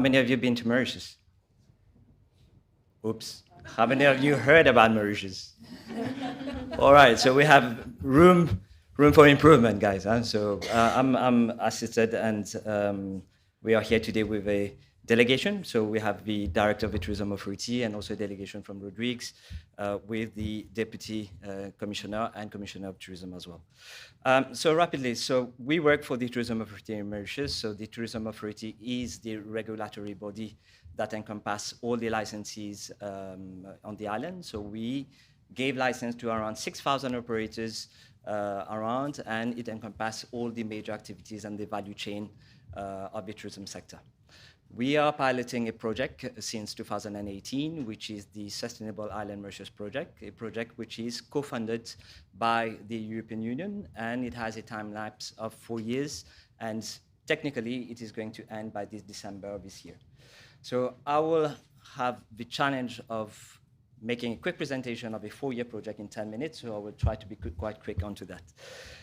How many of you been to Mauritius? Oops. How many of you heard about Mauritius? All right, so we have room for improvement, guys. Huh? So I'm assisted, and we are here today with a delegation. So we have the director of the Tourism Authority and also a delegation from Rodrigues with the deputy commissioner and commissioner of tourism as well. So rapidly, so we work for the Tourism Authority in Mauritius. So the Tourism Authority is the regulatory body that encompasses all the licensees on the island. So we gave license to around 6,000 operators around, and it encompasses all the major activities and the value chain of the tourism sector. We are piloting a project since 2018, which is the Sustainable Island Mauritius project, a project which is co-funded by the European Union, and it has a time lapse of 4 years, and technically it is going to end by this December of this year. So I will have the challenge of making a quick presentation of a 4-year project in 10 minutes, so I will try to be quite quick onto that.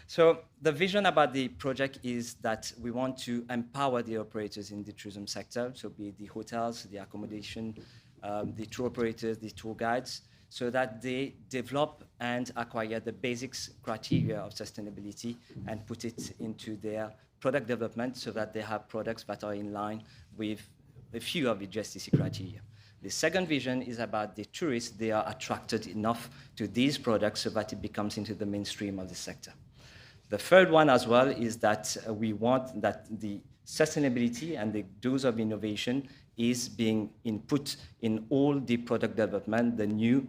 So the vision about the project is that we want to empower the operators in the tourism sector, so be it the hotels, the accommodation, the tour operators, the tour guides, so that they develop and acquire the basics criteria of sustainability and put it into their product development so that they have products that are in line with a few of the GSTC criteria. The second vision is about the tourists. They are attracted enough to these products so that it becomes into the mainstream of the sector. The third one as well is that we want that the sustainability and the dose of innovation is being input in all the product development, the new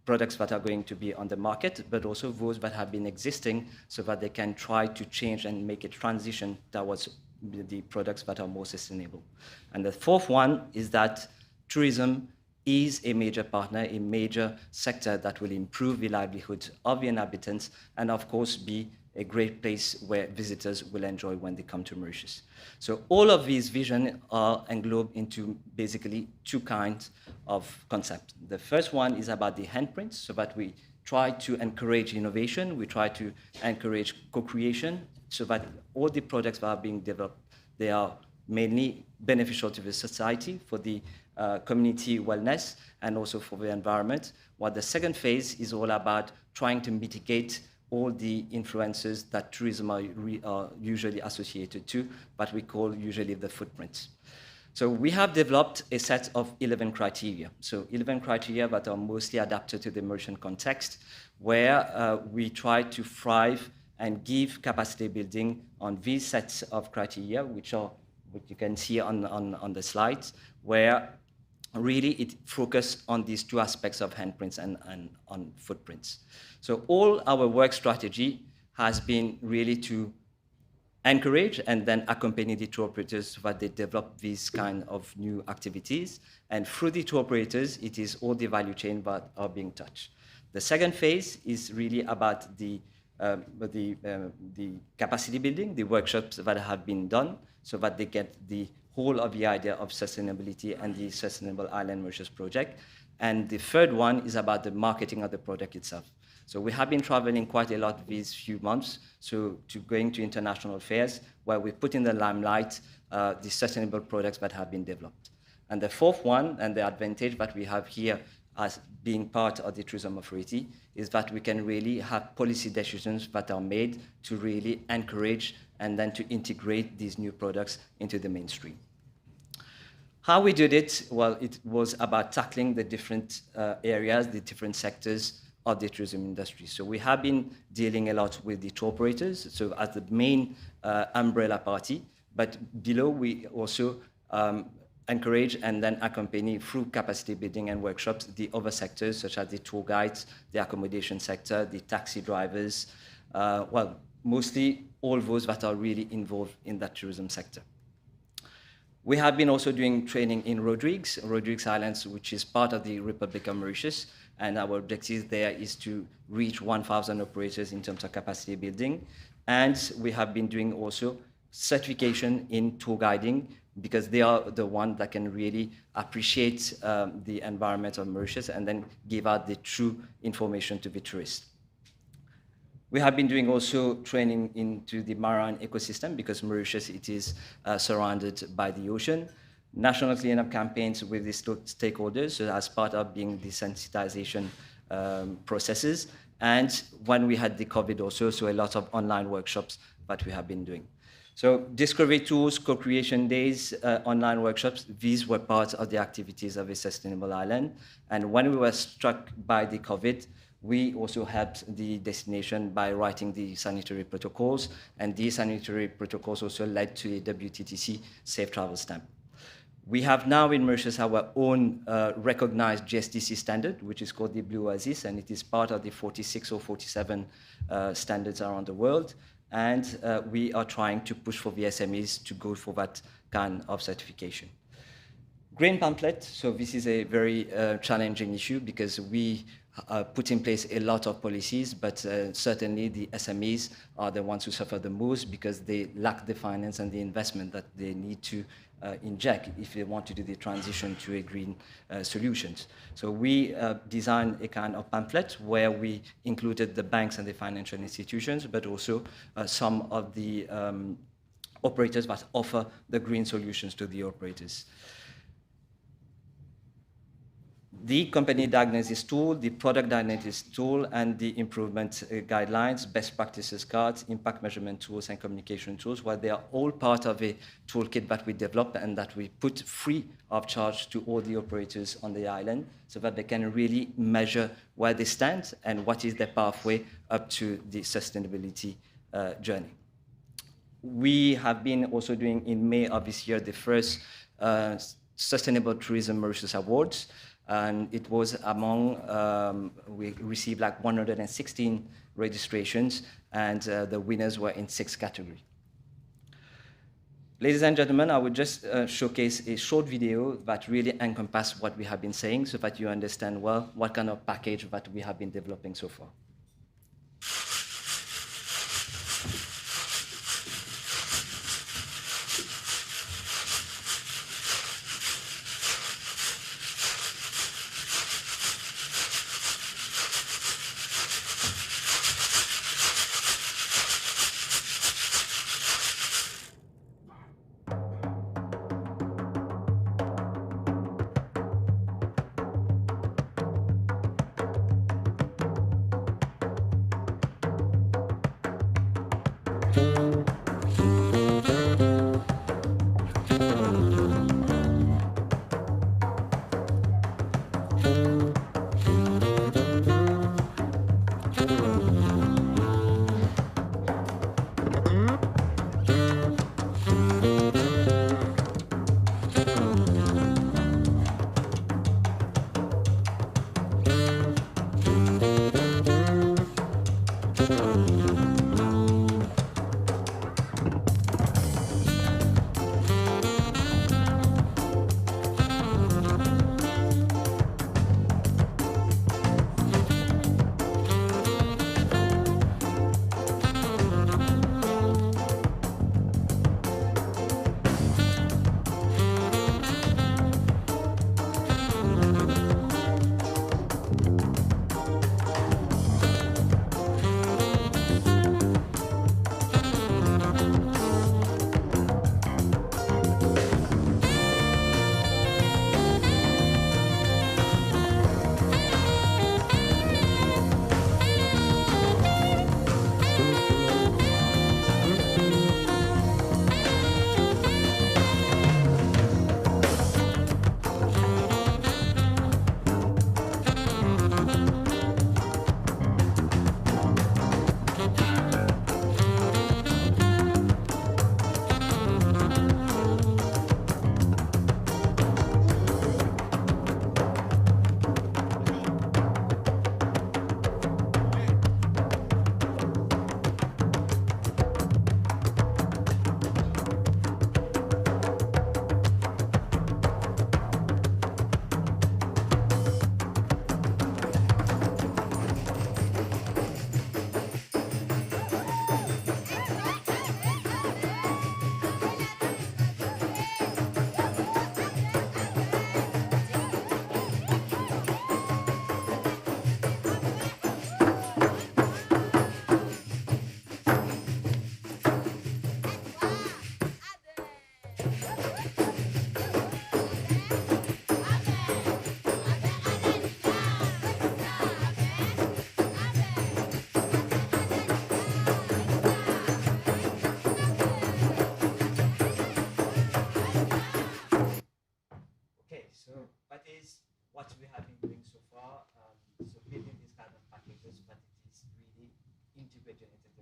products that are going to be on the market, but also those that have been existing so that they can try to change and make a transition towards the products that are more sustainable. And the fourth one is that tourism is a major partner, a major sector that will improve the livelihood of the inhabitants and, of course, be a great place where visitors will enjoy when they come to Mauritius. So all of these visions are englobed into basically two kinds of concepts. The first one is about the handprints, so that we try to encourage innovation, we try to encourage co-creation, so that all the products that are being developed, they are mainly beneficial to the society, for the community wellness, and also for the environment. While the second phase is all about trying to mitigate all the influences that tourism are usually associated to, but we call usually the footprints. So we have developed a set of 11 criteria. So 11 criteria that are mostly adapted to the Mauritian context, where we try to thrive and give capacity building on these sets of criteria, which are what you can see on the slides, where really it focuses on these two aspects of handprints and on footprints. So all our work strategy has been really to encourage and then accompany the tour operators so that they develop these kind of new activities. And through the tour operators, it is all the value chain that are being touched. The second phase is really about the capacity building, the workshops that have been done, so that they get the whole of the idea of sustainability and the Sustainable Island Mauritius project. And the third one is about the marketing of the product itself. So we have been traveling quite a lot these few months, so to going to international fairs where we put in the limelight the sustainable products that have been developed. And the fourth one, and the advantage that we have here as being part of the Tourism Authority, is that we can really have policy decisions that are made to really encourage and then to integrate these new products into the mainstream. How we did it? Well, it was about tackling the different areas, the different sectors of the tourism industry. So we have been dealing a lot with the tour operators, so as the main umbrella party, but below we also encourage and then accompany through capacity building and workshops the other sectors such as the tour guides, the accommodation sector, the taxi drivers, well, mostly all those that are really involved in that tourism sector. We have been also doing training in Rodrigues Islands, which is part of the Republic of Mauritius, and our objective there is to reach 1,000 operators in terms of capacity building. And we have been doing also certification in tour guiding, because they are the ones that can really appreciate the environment of Mauritius and then give out the true information to the tourists. We have been doing also training into the marine ecosystem, because Mauritius, it is surrounded by the ocean. national cleanup campaigns with the stakeholders, so as part of being desensitization processes. And when we had the COVID also, so a lot of online workshops that we have been doing. So discovery tools, co-creation days, online workshops, these were part of the activities of a sustainable island. And when we were struck by the COVID, we also helped the destination by writing the sanitary protocols, and these sanitary protocols also led to a WTTC safe travel stamp. We have now in Mauritius our own recognized GSTC standard, which is called the Blue Oasis, and it is part of the 46 or 47 standards around the world. And we are trying to push for the SMEs to go for that kind of certification. Green pamphlet, so this is a very challenging issue because we put in place a lot of policies, but certainly the SMEs are the ones who suffer the most because they lack the finance and the investment that they need to inject if they want to do the transition to a green solutions. So we designed a kind of pamphlet where we included the banks and the financial institutions, but also some of the operators that offer the green solutions to the operators. The company diagnosis tool, the product diagnosis tool, and the improvement guidelines, best practices cards, impact measurement tools, and communication tools, well, they are all part of a toolkit that we develop and that we put free of charge to all the operators on the island so that they can really measure where they stand and what is their pathway up to the sustainability journey. We have been also doing in May of this year the first Sustainable Tourism Mauritius Awards. And it was among, we received like 116 registrations, and the winners were in 6 categories. Ladies and gentlemen, I would just showcase a short video that really encompasses what we have been saying so that you understand well what kind of package that we have been developing so far.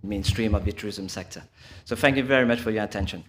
mainstream of the tourism sector. So thank you very much for your attention.